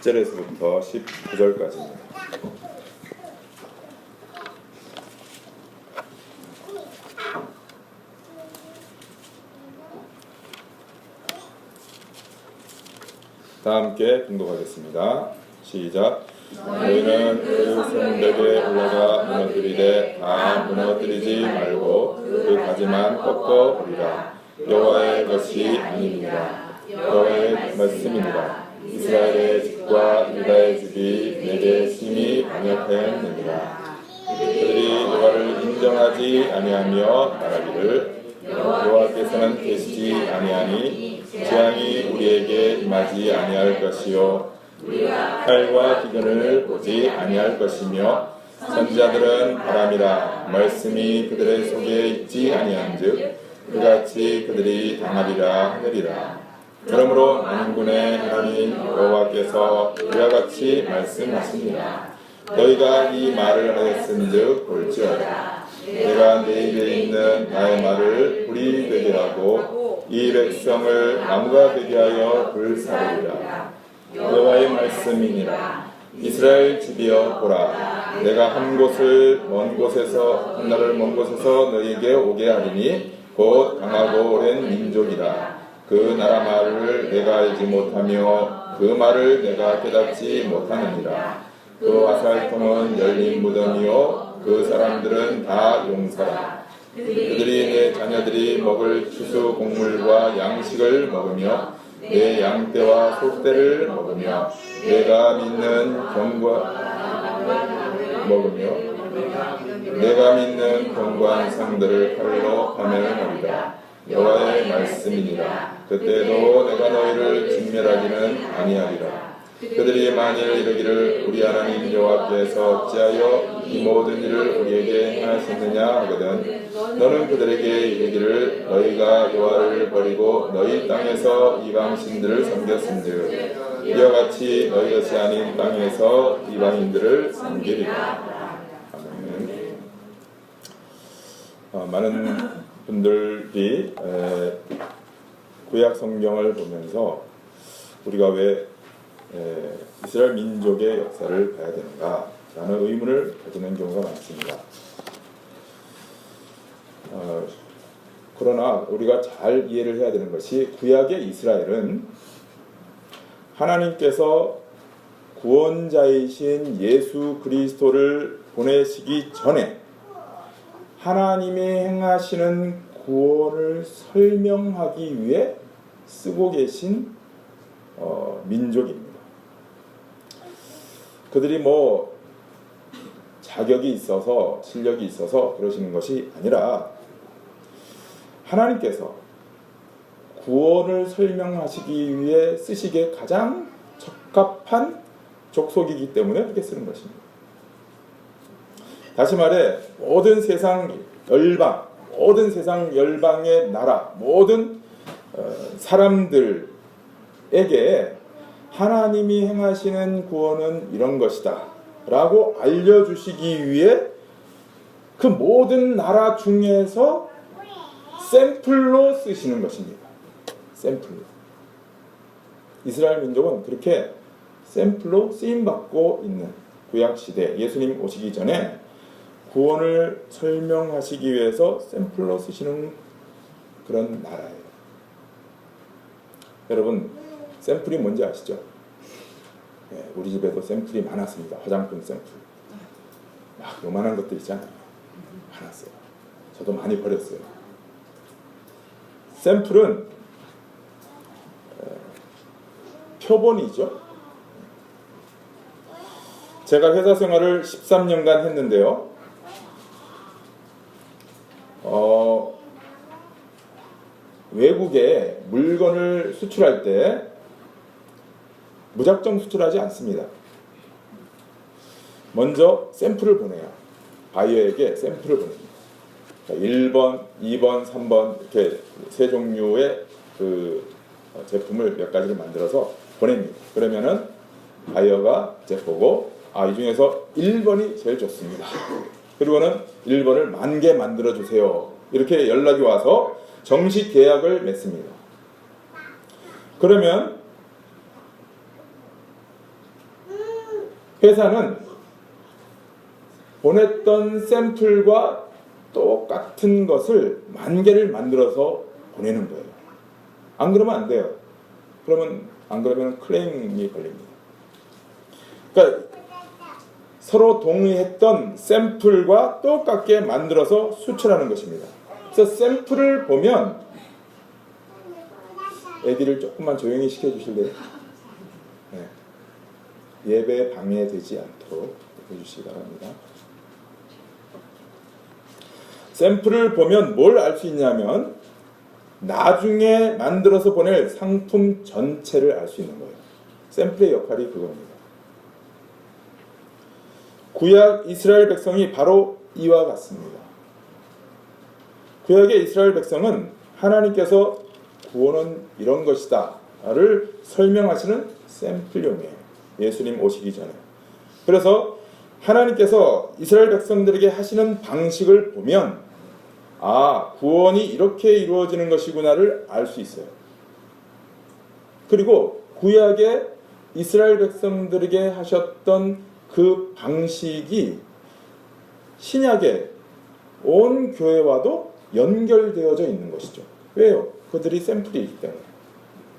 10절에서부터 19절까지입니다. 다 함께 봉독하겠습니다. 시작. 너희는 그 성벽에 올라가 무너뜨리되 다 무너뜨리지 말고 그 가지만 꺾어 버리라. 여호와의 것이 아닙니다. 여호와의 말씀이니라. 이스라엘의 집과 유다의 집이 내게 심히 반역하였느니라. 그들이 여호와를 인정하지 아니하며 말하기를 여호와께서는 계시지 아니하니 재앙이 우리에게 임하지 아니할 것이요 칼과 기근을 보지 아니할 것이며 선지자들은 바람이라 말씀이 그들의 속에 있지 아니한즉 그같이 그들이 당하리라 하느니라. 그러므로 만군의 하나님 여호와께서 이와 같이 말씀하십니다. 너희가 이 말을 하였은즉 볼지어다. 내가 내 입에 있는 나의 말을 불이 되게 하고 이 백성을 나무가 되게 하여 불사르리라. 여호와의 말씀이니라. 이스라엘 집이여 보라. 내가 한 나라를 먼 곳에서 너희에게 오게 하리니 곧 강하고 오랜 민족이라. 그 나라 말을 내가 알지 못하며 그 말을 내가 깨닫지 못하느니라. 그 화살통은 열린 무덤이요 그 사람들은 다 용사라. 그들이 내 자녀들이 먹을 추수 곡물과 양식을 먹으며 내 양떼와 소떼를 먹으며 내가 믿는 견고한 상들을 칼로 파멸하리라. 여호와의 말씀이니라. 그때도 내가 너희를 진멸하지는 아니하리라. 그들이 만일 이르기를 우리 하나님 여호와께서 어찌하여 이 모든 일을 우리에게 행하셨느냐 하거든 너는 그들에게 이르기를 너희가 여호와를 버리고 너희 땅에서 이방신들을 섬겼은즉 이와 같이 너희 것이 아닌 땅에서 이방인들을 섬기리라. 아멘. 많은 분들이 구약 성경을 보면서 우리가 왜 이스라엘 민족의 역사를 봐야 되는가 라는 의문을 가지는 경우가 많습니다. 그러나 우리가 잘 이해를 해야 되는 것이 구약의 이스라엘은 하나님께서 구원자이신 예수 그리스도를 보내시기 전에 하나님이 행하시는 구원을 설명하기 위해 쓰고 계신 민족입니다. 그들이 자격이 있어서 실력이 있어서 그러시는 것이 아니라 하나님께서 구원을 설명하시기 위해 쓰시기에 가장 적합한 족속이기 때문에 그렇게 쓰는 것입니다. 다시 말해 모든 세상 열방의 나라, 모든 사람들에게 하나님이 행하시는 구원은 이런 것이다 라고 알려주시기 위해 그 모든 나라 중에서 샘플로 쓰시는 것입니다. 샘플로. 이스라엘 민족은 그렇게 샘플로 쓰임받고 있는 구약시대 예수님 오시기 전에 구원을 설명하시기 위해서 샘플로 쓰시는 그런 나라예요. 여러분 샘플이 뭔지 아시죠? 우리 집에도 샘플이 많았습니다. 화장품 샘플 막 요만한 것들 있잖아요. 많았어요. 저도 많이 버렸어요. 샘플은 표본이죠. 제가 회사 생활을 13년간 했는데요. 외국에 물건을 수출할 때 무작정 수출하지 않습니다. 먼저 샘플을 보내요. 바이어에게 샘플을 보냅니다. 1번, 2번, 3번 이렇게 세 종류의 그 제품을 몇 가지를 만들어서 보냅니다. 그러면은 바이어가 이제 보고 이 중에서 1번이 제일 좋습니다. 그리고는 1번을 10,000개 만들어 주세요. 이렇게 연락이 와서 정식 계약을 맺습니다. 그러면 회사는 보냈던 샘플과 똑같은 것을 10,000개를 만들어서 보내는 거예요. 안 그러면 안 돼요. 안 그러면 클레임이 걸립니다. 그러니까 서로 동의했던 샘플과 똑같게 만들어서 수출하는 것입니다. 그래서 샘플을 보면 애기를 조금만 조용히 시켜주실래요? 네. 예배 방해되지 않도록 해주시기 바랍니다. 샘플을 보면 뭘 알 수 있냐면 나중에 만들어서 보낼 상품 전체를 알 수 있는 거예요. 샘플의 역할이 그겁니다. 구약 이스라엘 백성이 바로 이와 같습니다. 구약의 이스라엘 백성은 하나님께서 구원은 이런 것이다를 설명하시는 샘플용이에요. 예수님 오시기 전에. 그래서 하나님께서 이스라엘 백성들에게 하시는 방식을 보면 구원이 이렇게 이루어지는 것이구나를 알 수 있어요. 그리고 구약의 이스라엘 백성들에게 하셨던 그 방식이 신약의 온 교회와도 연결되어져 있는 것이죠. 왜요? 그들이 샘플이기 때문에.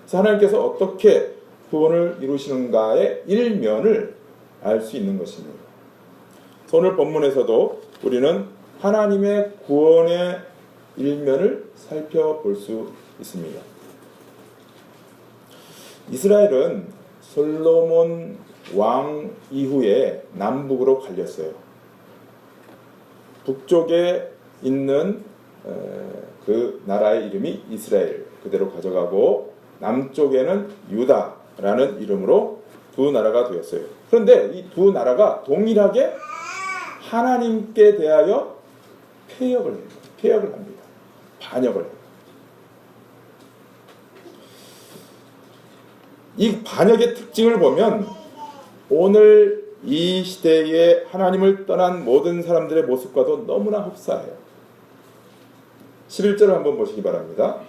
그래서 하나님께서 어떻게 구원을 이루시는가의 일면을 알 수 있는 것입니다. 오늘 본문에서도 우리는 하나님의 구원의 일면을 살펴볼 수 있습니다. 이스라엘은 솔로몬 왕 이후에 남북으로 갈렸어요. 북쪽에 있는 그 나라의 이름이 이스라엘 그대로 가져가고 남쪽에는 유다라는 이름으로 두 나라가 되었어요. 그런데 이 두 나라가 동일하게 하나님께 대하여 패역을 합니다. 반역을 해요. 이 반역의 특징을 보면 오늘 이 시대에 하나님을 떠난 모든 사람들의 모습과도 너무나 흡사해요. 11절을 한번 보시기 바랍니다.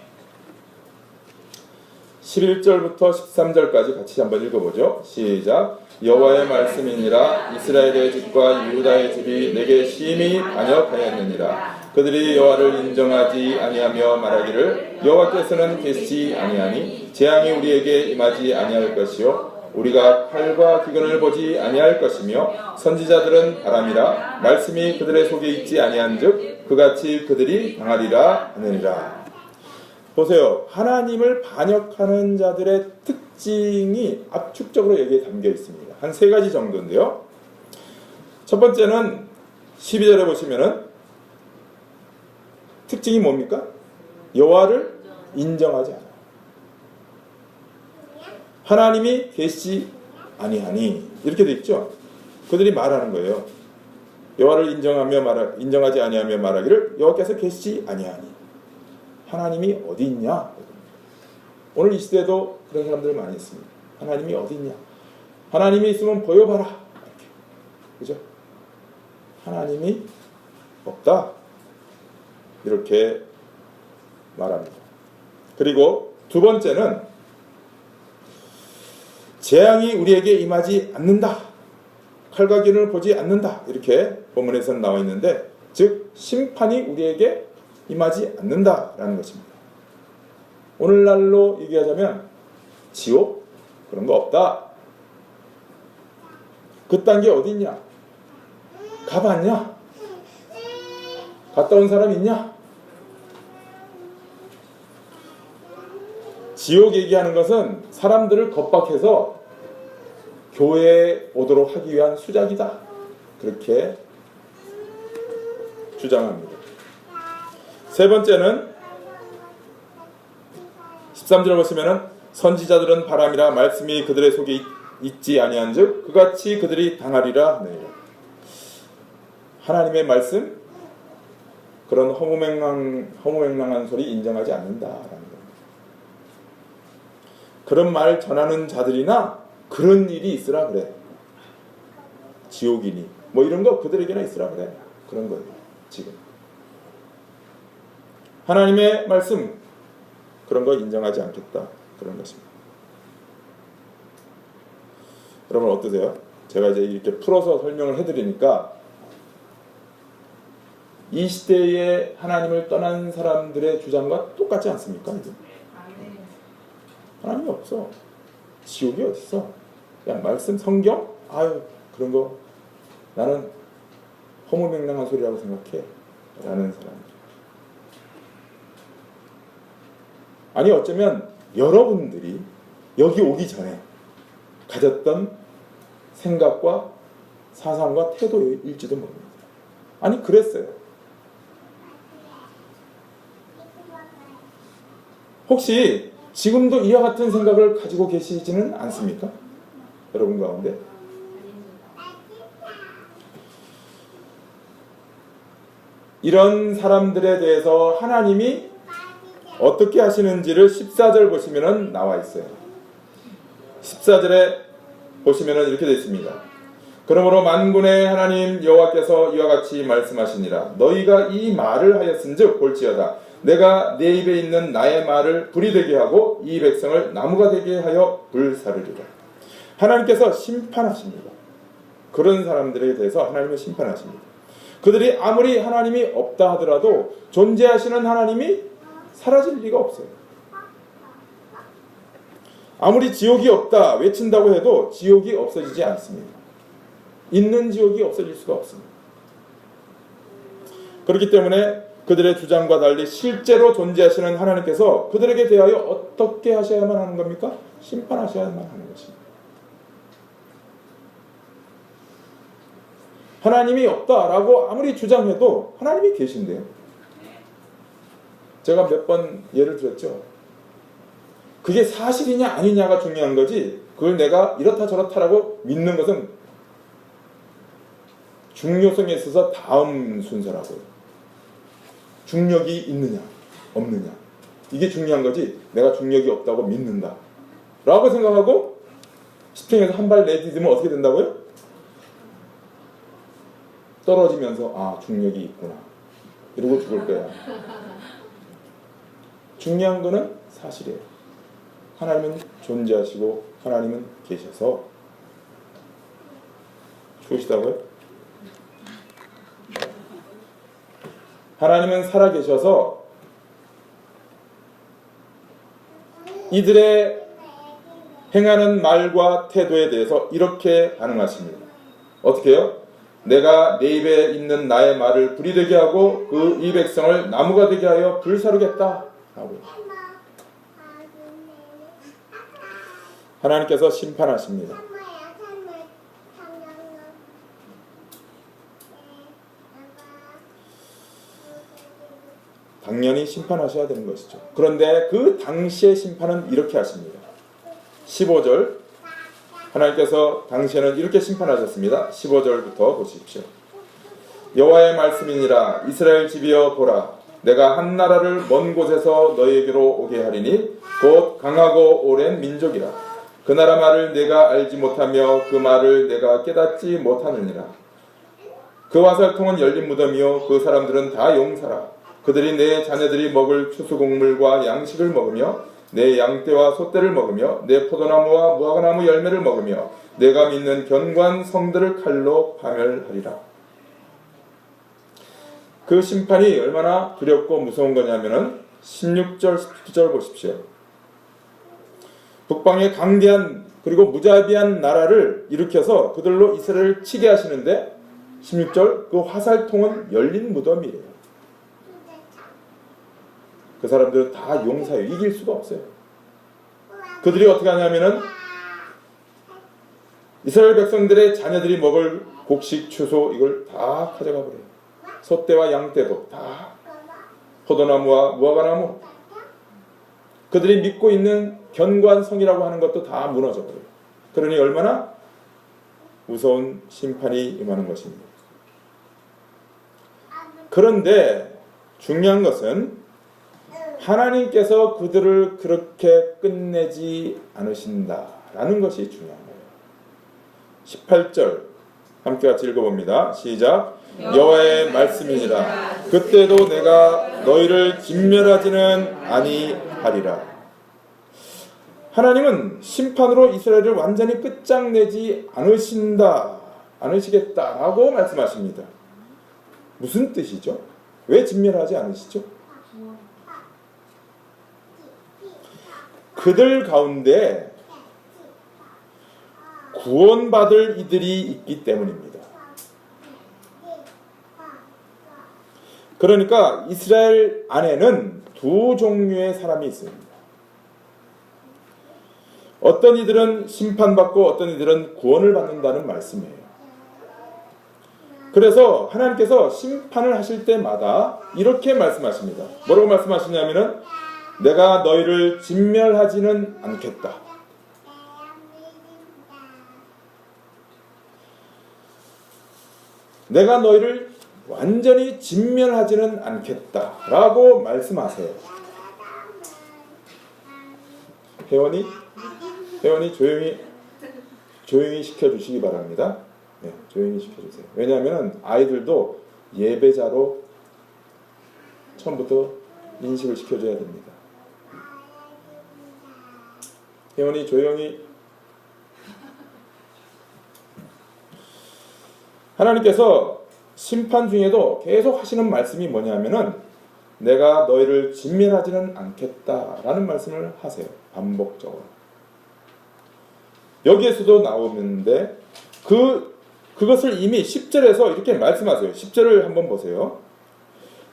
11절부터 13절까지 같이 한번 읽어보죠. 시작. 여호와의 말씀이니라. 이스라엘의 집과 유다의 집이 내게 심히 반역하였느니라. 그들이 여호와를 인정하지 아니하며 말하기를 여호와께서는 계시지 아니하니 재앙이 우리에게 임하지 아니할 것이요 우리가 칼과 기근을 보지 아니할 것이며 선지자들은 바람이라 말씀이 그들의 속에 있지 아니한즉 그같이 그들이 당하리라 하느니라. 보세요. 하나님을 반역하는 자들의 특징이 압축적으로 여기에 담겨 있습니다. 한 3가지 정도인데요. 첫 번째는 12절에 보시면은 특징이 뭡니까? 여호와를 인정하지 않아요. 하나님이 계시지 아니하니 이렇게 돼 있죠. 그들이 말하는 거예요. 여호와를 인정하지 아니하며 말하기를 여호와께서 계시지 아니하니 하나님이 어디 있냐? 오늘 이 시대도 그런 사람들 많이 있습니다. 하나님이 어디 있냐? 하나님이 있으면 보여봐라. 이렇게. 그죠? 하나님이 없다. 이렇게 말합니다. 그리고 두 번째는 재앙이 우리에게 임하지 않는다. 칼과 기근을 보지 않는다. 이렇게 본문에서는 나와 있는데 즉 심판이 우리에게 임하지 않는다라는 것입니다. 오늘날로 얘기하자면 지옥? 그런 거 없다. 그딴 게 어디 있냐? 가봤냐? 갔다 온 사람 있냐? 지옥 얘기하는 것은 사람들을 겁박해서 교회에 오도록 하기 위한 수작이다. 그렇게 주장합니다. 세 번째는 13절을 보시면은 선지자들은 바람이라 말씀이 그들의 속에 있지 아니한즉 그같이 그들이 당하리라 하느니라. 하나님의 말씀 그런 허무맹랑한 소리 인정하지 않는다라는 겁니다. 그런 말 전하는 자들이나 그런 일이 있으라 그래. 지옥이니 뭐 이런 거 그들에게나 있으라 그래. 그런 거예요. 지금 하나님의 말씀 그런 거 인정하지 않겠다. 그런 것입니다. 여러분 어떠세요? 제가 이제 이렇게 풀어서 설명을 해드리니까 이 시대에 하나님을 떠난 사람들의 주장과 똑같지 않습니까? 이제? 하나님이 없어. 지옥이 어딨어? 그냥 말씀, 성경? 아유, 그런 거 나는 허무맹랑한 소리라고 생각해. 라는 사람. 아니, 어쩌면 여러분들이 여기 오기 전에 가졌던 생각과 사상과 태도일지도 모릅니다. 아니, 그랬어요. 혹시 지금도 이와 같은 생각을 가지고 계시지는 않습니까? 여러분 가운데? 이런 사람들에 대해서 하나님이 어떻게 하시는지를 14절 보시면 나와 있어요. 14절에 보시면 이렇게 되어 있습니다. 그러므로 만군의 하나님 여호와께서 이와 같이 말씀하시니라. 너희가 이 말을 하였은즉 볼지어다. 내가 내 입에 있는 나의 말을 불이 되게 하고 이 백성을 나무가 되게 하여 불사르리라. 하나님께서 심판하십니다. 그런 사람들에 대해서 하나님은 심판하십니다. 그들이 아무리 하나님이 없다 하더라도 존재하시는 하나님이 사라질 리가 없어요. 아무리 지옥이 없다 외친다고 해도 지옥이 없어지지 않습니다. 있는 지옥이 없어질 수가 없습니다. 그렇기 때문에 그들의 주장과 달리 실제로 존재하시는 하나님께서 그들에게 대하여 어떻게 하셔야만 하는 겁니까? 심판하셔야만 하는 것입니다. 하나님이 없다라고 아무리 주장해도 하나님이 계신데요. 제가 몇 번 예를 들었죠. 그게 사실이냐 아니냐가 중요한 거지, 그걸 내가 이렇다 저렇다라고 믿는 것은 중요성에 있어서 다음 순서라고요. 중력이 있느냐 없느냐, 이게 중요한 거지 내가 중력이 없다고 믿는다 라고 생각하고 시청에서 한 발 내딛으면 어떻게 된다고요? 떨어지면서 아, 중력이 있구나 이러고 죽을 거야. 중요한 거는 사실이에요. 하나님은 존재하시고 하나님은 계셔서. 죽으시다고요? 하나님은 살아계셔서 이들의 행하는 말과 태도에 대해서 이렇게 반응하십니다. 어떻게 해요? 내가 내 입에 있는 나의 말을 불이 되게 하고 그 이 백성을 나무가 되게 하여 불사르겠다 하고요. 하나님께서 심판하십니다. 당연히 심판하셔야 되는 것이죠. 그런데 그 당시의 심판은 이렇게 하십니다. 15절 하나님께서 당시에는 이렇게 심판하셨습니다. 15절부터 보십시오. 여호와의 말씀이니라. 이스라엘 집이여 보라. 내가 한 나라를 먼 곳에서 너희에게로 오게 하리니 곧 강하고 오랜 민족이라. 그 나라 말을 내가 알지 못하며 그 말을 내가 깨닫지 못하느니라. 그 화살통은 열린 무덤이요 그 사람들은 다 용사라. 그들이 내 자녀들이 먹을 추수곡물과 양식을 먹으며 내 양떼와 소떼를 먹으며 내 포도나무와 무화과나무 열매를 먹으며 내가 믿는 견고한 성들을 칼로 파멸하리라. 그 심판이 얼마나 두렵고 무서운 거냐면은 16절 17절 보십시오. 북방에 강대한 그리고 무자비한 나라를 일으켜서 그들로 이스라엘을 치게 하시는데 16절 그 화살통은 열린 무덤이래요. 그 사람들은 다 용사예요. 이길 수가 없어요. 그들이 어떻게 하냐면은 이스라엘 백성들의 자녀들이 먹을 곡식, 추수 이걸 다 가져가 버려요. 소떼와 양떼도 다, 포도나무와 무화과나무, 그들이 믿고 있는 견고한 성이라고 하는 것도 다 무너져 버려요. 그러니 얼마나 무서운 심판이 임하는 것입니다. 그런데 중요한 것은 하나님께서 그들을 그렇게 끝내지 않으신다라는 것이 중요한 거예요. 18절 함께 같이 읽어봅니다. 시작. 여호와의 말씀이니라. 그때도 내가 너희를 진멸하지는 아니하리라. 하나님은 심판으로 이스라엘을 완전히 끝장내지 않으시겠다라고 말씀하십니다. 무슨 뜻이죠? 왜 진멸하지 않으시죠? 그들 가운데 구원받을 이들이 있기 때문입니다. 그러니까 이스라엘 안에는 두 종류의 사람이 있습니다. 어떤 이들은 심판받고 어떤 이들은 구원을 받는다는 말씀이에요. 그래서 하나님께서 심판을 하실 때마다 이렇게 말씀하십니다. 뭐라고 말씀하시냐면은 내가 너희를 진멸하지는 않겠다. 내가 너희를 완전히 진멸하지는 않겠다라고 말씀하세요. 회원이 조용히 시켜주시기 바랍니다. 네, 조용히 시켜주세요. 왜냐하면 아이들도 예배자로 처음부터 인식을 시켜줘야 됩니다. 회원이 조용히. 하나님께서 심판 중에도 계속 하시는 말씀이 뭐냐면은 내가 너희를 진멸하지는 않겠다라는 말씀을 하세요. 반복적으로. 여기에서도 나오는데 그것을 이미 10절에서 이렇게 말씀하세요. 10절을 한번 보세요.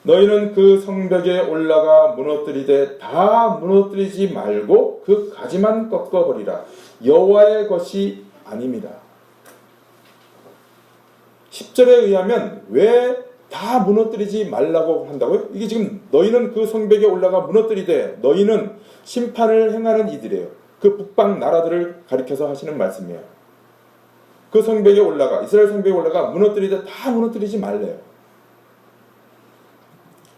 너희는 그 성벽에 올라가 무너뜨리되 다 무너뜨리지 말고 그 가지만 꺾어버리라. 여호와의 것이 아닙니다. 10절에 의하면 왜 다 무너뜨리지 말라고 한다고요? 이게 지금 너희는 그 성벽에 올라가 무너뜨리되 너희는 심판을 행하는 이들이에요. 그 북방 나라들을 가리켜서 하시는 말씀이에요. 그 성벽에 올라가, 이스라엘 성벽에 올라가 무너뜨리되 다 무너뜨리지 말래요.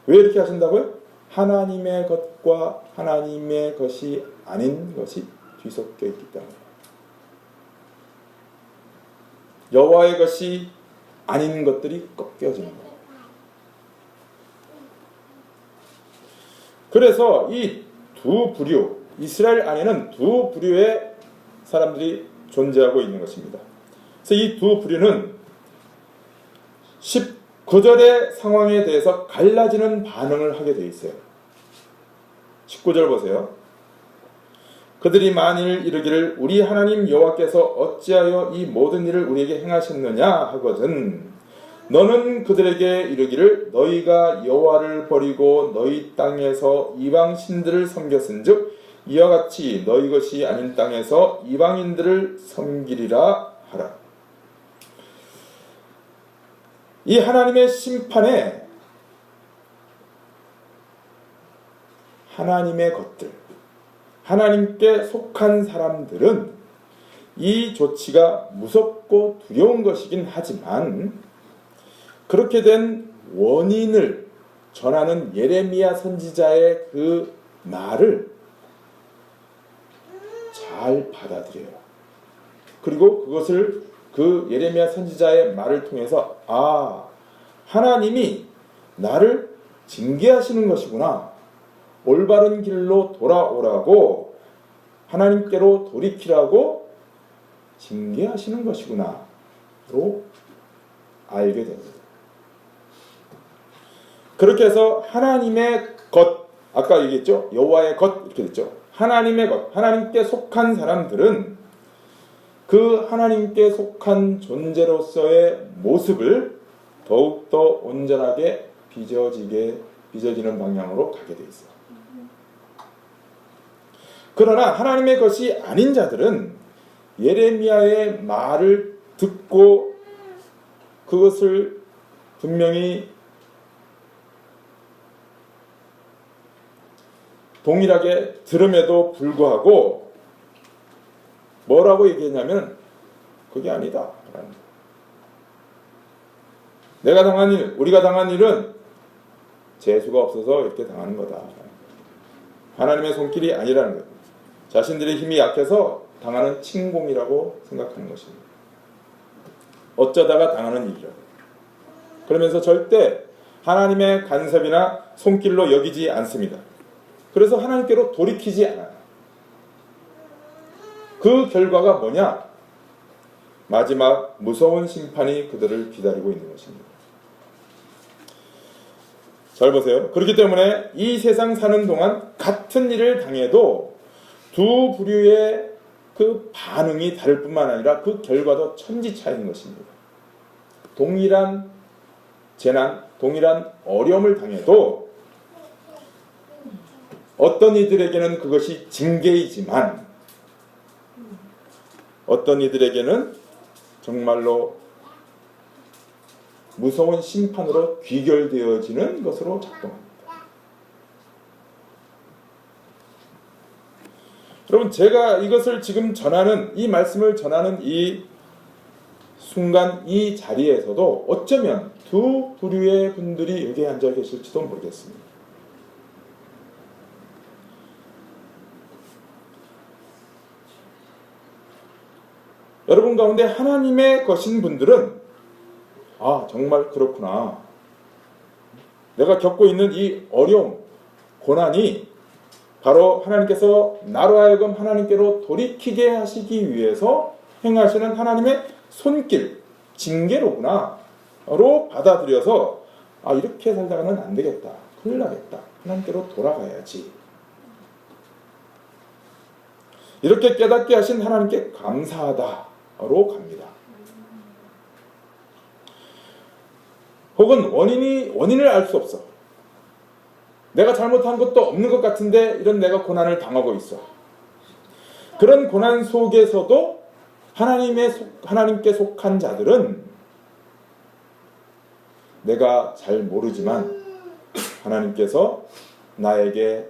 왜 이렇게 하신다고요? 하나님의 것과 하나님의 것이 아닌 것이 뒤섞여 있기 때문에. 여호와의 것이 아닌 것들이 꺾여지는 거예요. 그래서 이 두 부류, 이스라엘 안에는 두 부류의 사람들이 존재하고 있는 것입니다. 그래서 이 두 부류는 19절의 상황에 대해서 갈라지는 반응을 하게 되어 있어요. 19절 보세요. 그들이 만일 이르기를 우리 하나님 여호와께서 어찌하여 이 모든 일을 우리에게 행하셨느냐 하거든 너는 그들에게 이르기를 너희가 여호와를 버리고 너희 땅에서 이방 신들을 섬겼은즉 이와 같이 너희 것이 아닌 땅에서 이방인들을 섬기리라 하라. 이 하나님의 심판에 하나님의 것들, 하나님께 속한 사람들은 이 조치가 무섭고 두려운 것이긴 하지만 그렇게 된 원인을 전하는 예레미야 선지자의 그 말을 잘 받아들여요. 그리고 그것을 그 예레미야 선지자의 말을 통해서 하나님이 나를 징계하시는 것이구나. 올바른 길로 돌아오라고 하나님께로 돌이키라고 징계하시는 것이구나 로 알게 됩니다. 그렇게 해서 하나님의 것, 아까 얘기했죠? 여호와의 것 이렇게 됐죠. 하나님의 것, 하나님께 속한 사람들은 그 하나님께 속한 존재로서의 모습을 더욱더 온전하게 빚어지는 방향으로 가게 돼 있어요. 그러나 하나님의 것이 아닌 자들은 예레미야의 말을 듣고 그것을 분명히 동일하게 들음에도 불구하고 뭐라고 얘기했냐면 그게 아니다. 내가 당한 일, 우리가 당한 일은 재수가 없어서 이렇게 당하는 거다. 하나님의 손길이 아니라는 거예요. 자신들의 힘이 약해서 당하는 침공이라고 생각하는 것입니다. 어쩌다가 당하는 일이라고. 그러면서 절대 하나님의 간섭이나 손길로 여기지 않습니다. 그래서 하나님께로 돌이키지 않아요. 그 결과가 뭐냐? 마지막 무서운 심판이 그들을 기다리고 있는 것입니다. 잘 보세요. 그렇기 때문에 이 세상 사는 동안 같은 일을 당해도 두 부류의 그 반응이 다를 뿐만 아니라 그 결과도 천지차이인 것입니다. 동일한 재난, 동일한 어려움을 당해도 어떤 이들에게는 그것이 징계이지만 어떤 이들에게는 정말로 무서운 심판으로 귀결되어지는 것으로 작동합니다. 여러분, 제가 이것을 지금 전하는, 이 말씀을 전하는 이 순간 이 자리에서도 어쩌면 두 부류의 분들이 여기에 앉아 계실지도 모르겠습니다. 여러분 가운데 하나님의 것인 분들은 정말 그렇구나. 내가 겪고 있는 이 어려움, 고난이 바로 하나님께서 나로 하여금 하나님께로 돌이키게 하시기 위해서 행하시는 하나님의 손길, 징계로구나 로 받아들여서 이렇게 살다가는 안 되겠다. 큰일 나겠다. 하나님께로 돌아가야지. 이렇게 깨닫게 하신 하나님께 감사하다로 갑니다. 혹은 원인을 알 수 없어. 내가 잘못한 것도 없는 것 같은데 이런 내가 고난을 당하고 있어. 그런 고난 속에서도 하나님께 속한 자들은 내가 잘 모르지만 하나님께서 나에게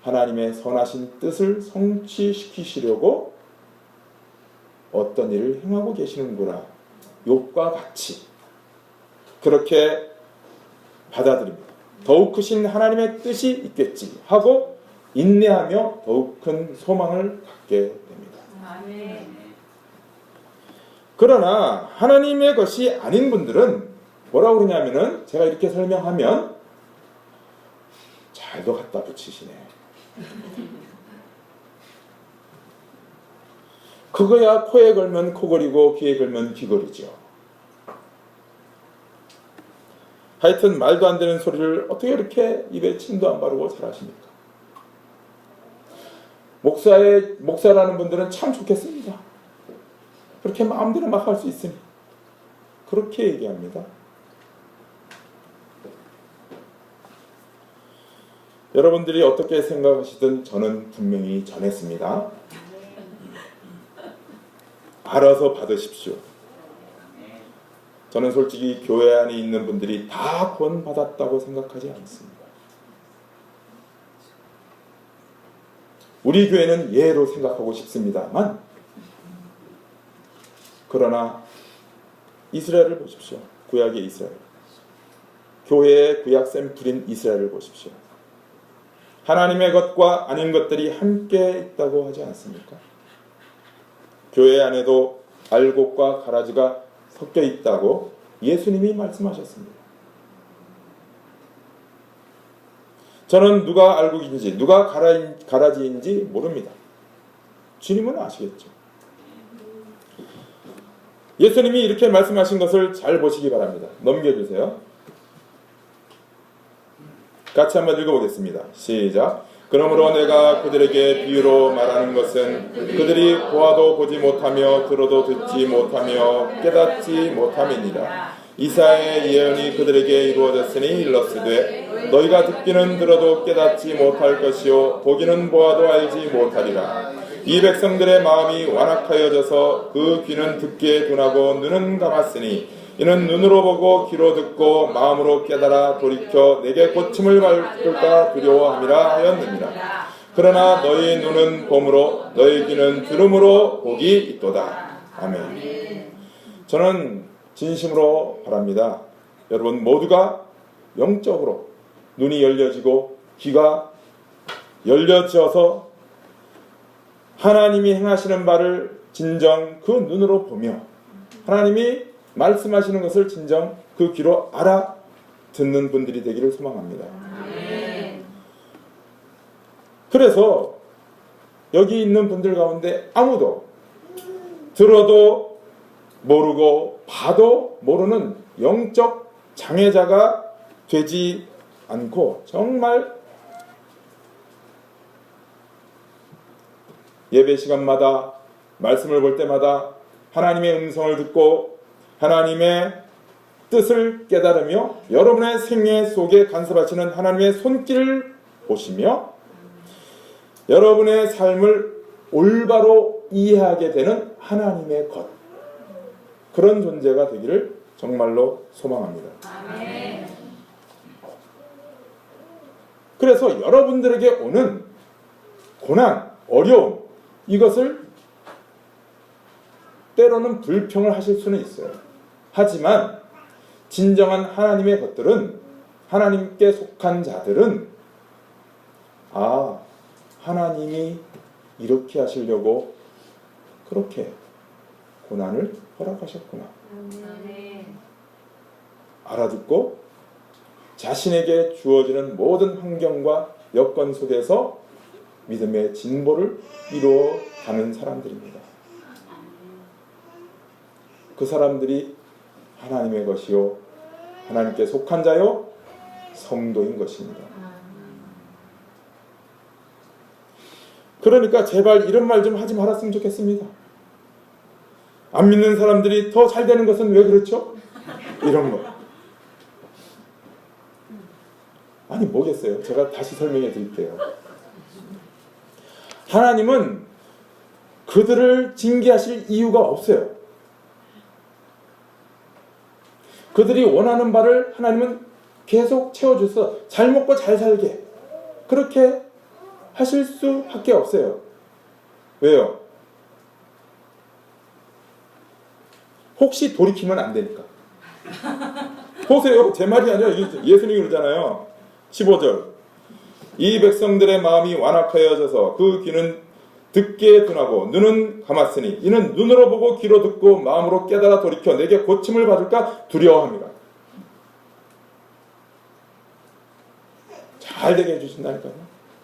하나님의 선하신 뜻을 성취시키시려고 어떤 일을 행하고 계시는구나. 욥과 같이 그렇게 받아들입니다. 더욱 크신 하나님의 뜻이 있겠지 하고 인내하며 더욱 큰 소망을 갖게 됩니다. 아멘. 그러나 하나님의 것이 아닌 분들은 뭐라고 그러냐면은 제가 이렇게 설명하면 잘도 갖다 붙이시네. 그거야 코에 걸면 코걸이고 귀에 걸면 귀걸이죠. 하여튼 말도 안 되는 소리를 어떻게 이렇게 입에 침도 안 바르고 잘하십니까? 목사라는 분들은 참 좋겠습니다. 그렇게 마음대로 막 할 수 있으니 그렇게 얘기합니다. 여러분들이 어떻게 생각하시든 저는 분명히 전했습니다. 알아서 받으십시오. 저는 솔직히 교회 안에 있는 분들이 다 구원받았다고 생각하지 않습니다. 우리 교회는 예로 생각하고 싶습니다만 그러나 이스라엘을 보십시오. 구약의 이스라엘. 교회의 구약 샘플인 이스라엘을 보십시오. 하나님의 것과 아닌 것들이 함께 있다고 하지 않습니까? 교회 안에도 알곡과 가라지가 섞여 있다고 예수님이 말씀하셨습니다. 저는 누가 알곡인지 누가 가라지인지 모릅니다. 주님은 아시겠죠. 예수님이 이렇게 말씀하신 것을 잘 보시기 바랍니다. 넘겨주세요. 같이 한번 읽어보겠습니다. 시작. 그러므로 내가 그들에게 비유로 말하는 것은 그들이 보아도 보지 못하며 들어도 듣지 못하며 깨닫지 못함이니라. 이사야의 예언이 그들에게 이루어졌으니 일렀으되 너희가 듣기는 들어도 깨닫지 못할 것이요 보기는 보아도 알지 못하리라. 이 백성들의 마음이 완악하여져서 그 귀는 듣기에 둔하고 눈은 감았으니 이는 눈으로 보고 귀로 듣고 마음으로 깨달아 돌이켜 내게 고침을 받을까 두려워함이라 하였느니라. 그러나 너희 눈은 봄으로 너희 귀는 들음으로 복이 있도다. 아멘. 저는 진심으로 바랍니다. 여러분 모두가 영적으로 눈이 열려지고 귀가 열려져서 하나님이 행하시는 바를 진정 그 눈으로 보며 하나님이 말씀하시는 것을 진정 그 귀로 알아듣는 분들이 되기를 소망합니다. 그래서 여기 있는 분들 가운데 아무도 들어도 모르고 봐도 모르는 영적 장애자가 되지 않고 정말 예배 시간마다 말씀을 볼 때마다 하나님의 음성을 듣고 하나님의 뜻을 깨달으며 여러분의 생애 속에 간섭하시는 하나님의 손길을 보시며 여러분의 삶을 올바로 이해하게 되는 하나님의 것, 그런 존재가 되기를 정말로 소망합니다. 아멘. 그래서 여러분들에게 오는 고난, 어려움, 이것을 때로는 불평을 하실 수는 있어요. 하지만 진정한 하나님의 것들은, 하나님께 속한 자들은 하나님이 이렇게 하시려고 그렇게 고난을 허락하셨구나 알아듣고 자신에게 주어지는 모든 환경과 여건 속에서 믿음의 진보를 이루어가는 사람들입니다. 그 사람들이 하나님의 것이요 하나님께 속한 자요 성도인 것입니다. 그러니까 제발 이런 말 좀 하지 말았으면 좋겠습니다. 안 믿는 사람들이 더 잘 되는 것은 왜 그렇죠? 이런 거. 아니 뭐겠어요? 제가 다시 설명해 드릴게요. 하나님은 그들을 징계하실 이유가 없어요. 그들이 원하는 바를 하나님은 계속 채워줘서 잘 먹고 잘 살게 그렇게 하실 수밖에 없어요. 왜요? 혹시 돌이키면 안 되니까. 보세요. 제 말이 아니라 예수님이 그러잖아요. 15절. 이 백성들의 마음이 완악하여져서 그 귀는 듣게 둔하고 눈은 감았으니 이는 눈으로 보고 귀로 듣고 마음으로 깨달아 돌이켜 내게 고침을 받을까 두려워합니다. 잘 되게 해주신다니까요.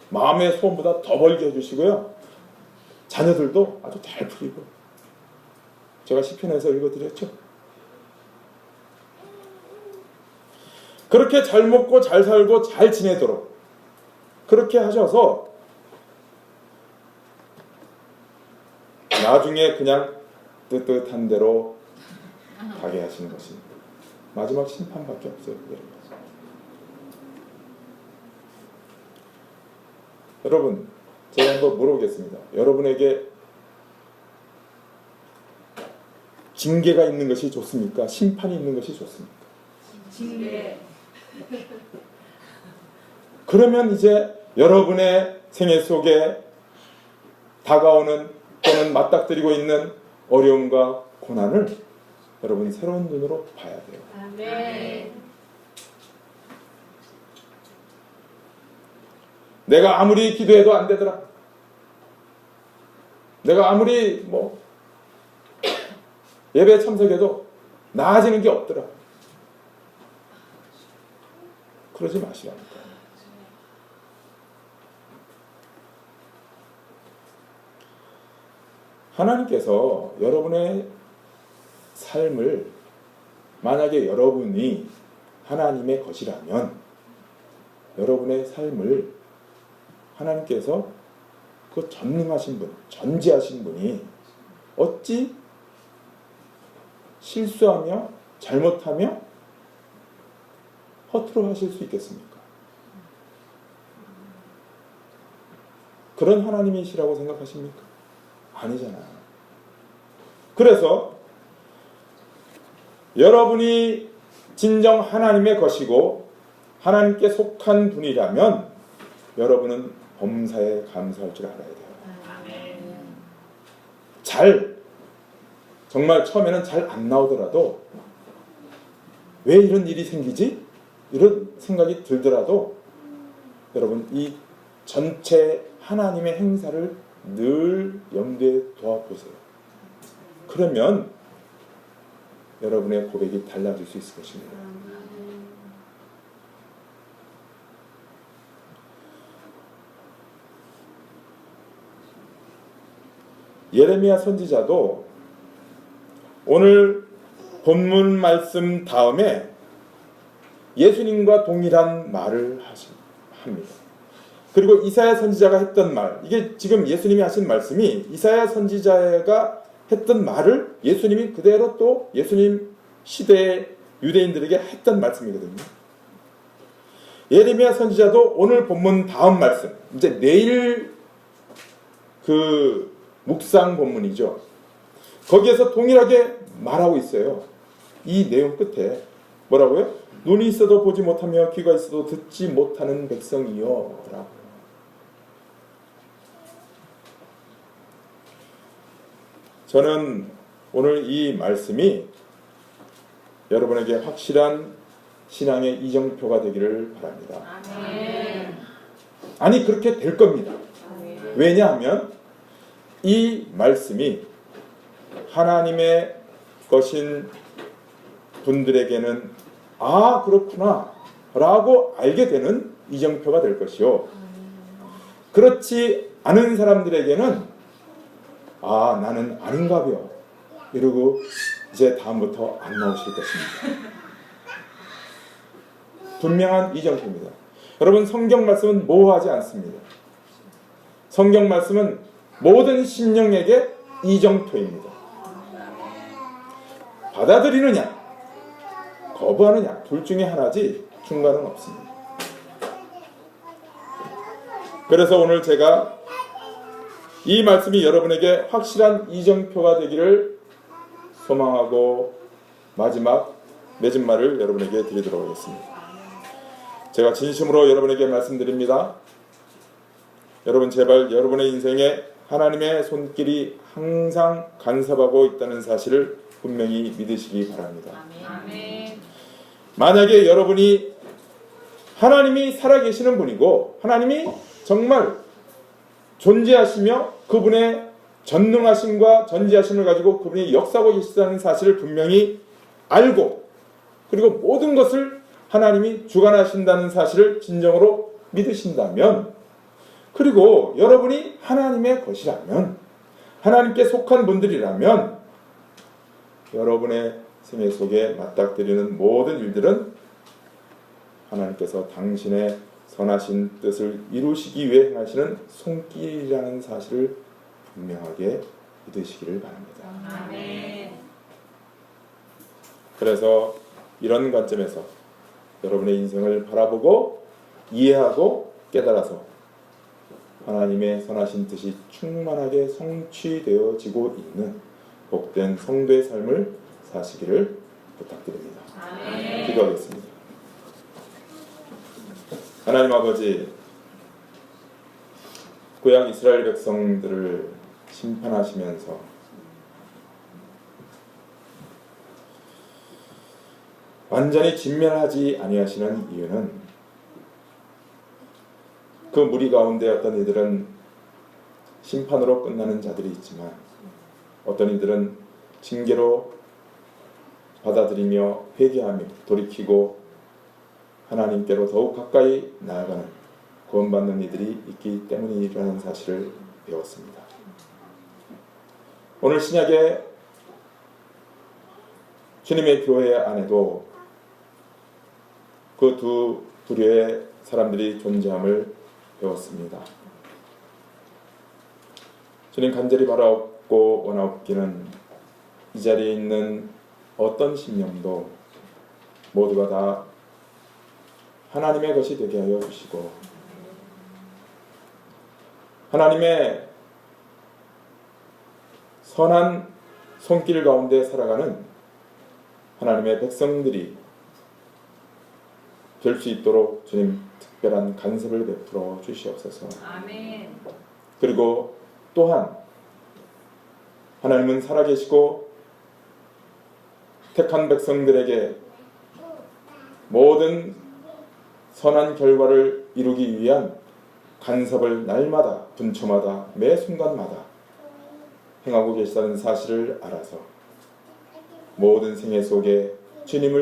마음의 소원보다 더 벌게 해주시고요. 자녀들도 아주 잘 풀리고. 제가 시편에서 읽어드렸죠. 그렇게 잘 먹고 잘 살고 잘 지내도록 그렇게 하셔서 나중에 그냥 뜨뜻한 대로 가게 하시는 것입니다. 마지막 심판밖에 없어요. 여러분, 제가 한번 물어보겠습니다. 여러분에게 징계가 있는 것이 좋습니까? 심판이 있는 것이 좋습니까? 징계. 그러면 이제 여러분의 생애 속에 다가오는 또는 맞닥뜨리고 있는 어려움과 고난을 여러분 새로운 눈으로 봐야 돼요. 아멘. 내가 아무리 기도해도 안 되더라. 내가 아무리 예배 참석해도 나아지는 게 없더라. 그러지 마시라니까. 하나님께서 여러분의 삶을 만약에 여러분이 하나님의 것이라면 여러분의 삶을 하나님께서 그 전능하신 분, 전지하신 분이 어찌 실수하며 잘못하며 허투루 하실 수 있겠습니까? 그런 하나님이시라고 생각하십니까? 아니잖아요. 그래서 여러분이 진정 하나님의 것이고 하나님께 속한 분이라면 여러분은 범사에 감사할 줄 알아야 돼요. 정말 처음에는 잘 안 나오더라도 왜 이런 일이 생기지? 이런 생각이 들더라도 여러분 이 전체 하나님의 행사를 늘 염두에 두어보세요. 그러면 여러분의 고백이 달라질 수 있을 것입니다. 예레미야 선지자도 오늘 본문 말씀 다음에 예수님과 동일한 말을 합니다. 그리고 이사야 선지자가 했던 말, 이게 지금 예수님이 하신 말씀이 이사야 선지자가 했던 말을 예수님이 그대로 또 예수님 시대의 유대인들에게 했던 말씀이거든요. 예레미야 선지자도 오늘 본문 다음 말씀, 이제 내일 그 묵상 본문이죠. 거기에서 동일하게 말하고 있어요. 이 내용 끝에 뭐라고요? 눈이 있어도 보지 못하며 귀가 있어도 듣지 못하는 백성이여 라고. 저는 오늘 이 말씀이 여러분에게 확실한 신앙의 이정표가 되기를 바랍니다. 아멘. 아니 그렇게 될 겁니다. 왜냐하면 이 말씀이 하나님의 것인 분들에게는 아 그렇구나 라고 알게 되는 이정표가 될 것이요, 그렇지 않은 사람들에게는 아 나는 아닌가벼 이러고 이제 다음부터 안 나오실 것입니다. 분명한 이정표입니다. 여러분, 성경 말씀은 모호하지 않습니다. 성경 말씀은 모든 심령에게 이정표입니다. 받아들이느냐 거부하느냐 둘 중에 하나지 중간은 없습니다. 그래서 오늘 제가 이 말씀이 여러분에게 확실한 이정표가 되기를 소망하고 마지막 맺은 말을 여러분에게 드리도록 하겠습니다. 제가 진심으로 여러분에게 말씀드립니다. 여러분, 제발 여러분의 인생에 하나님의 손길이 항상 간섭하고 있다는 사실을 분명히 믿으시기 바랍니다. 아멘. 만약에 여러분이 하나님이 살아계시는 분이고 하나님이 정말 존재하시며 그분의 전능하심과 전지하심을 가지고 그분이 역사하고 계시다는 사실을 분명히 알고, 그리고 모든 것을 하나님이 주관하신다는 사실을 진정으로 믿으신다면, 그리고 여러분이 하나님의 것이라면, 하나님께 속한 분들이라면 여러분의 생애 속에 맞닥뜨리는 모든 일들은 하나님께서 당신의 선하신 뜻을 이루시기 위해 행하시는 손길이라는 사실을 분명하게 믿으시기를 바랍니다. 아멘. 그래서 이런 관점에서 여러분의 인생을 바라보고 이해하고 깨달아서 하나님의 선하신 뜻이 충만하게 성취되어지고 있는 복된 성도의 삶을 사시기를 부탁드립니다. 아멘. 기도하겠습니다. 하나님 아버지, 구약 이스라엘 백성들을 심판하시면서 완전히 진멸하지 아니하시는 이유는 그 무리 가운데 어떤 이들은 심판으로 끝나는 자들이 있지만 어떤 이들은 징계로 받아들이며 회개하며 돌이키고 하나님께로 더욱 가까이 나아가는 구원받는 이들이 있기 때문이라는 사실을 배웠습니다. 오늘 신약의 주님의 교회 안에도 그 두 부류의 사람들이 존재함을 배웠습니다. 주님, 간절히 바라옵고 원하옵기는 이 자리에 있는 어떤 신념도 모두가 다 하나님의 것이 되게 하여 주시고 하나님의 선한 손길 가운데 살아가는 하나님의 백성들이 될 수 있도록 주님 특별한 간섭을 베풀어 주시옵소서. 아멘. 그리고 또한 하나님은 살아계시고 택한 백성들에게 모든 선한 결과를 이루기 위한 간섭을 날마다 분초마다 매 순간마다 행하고 계시다는 사실을 알아서 모든 생애 속에 주님을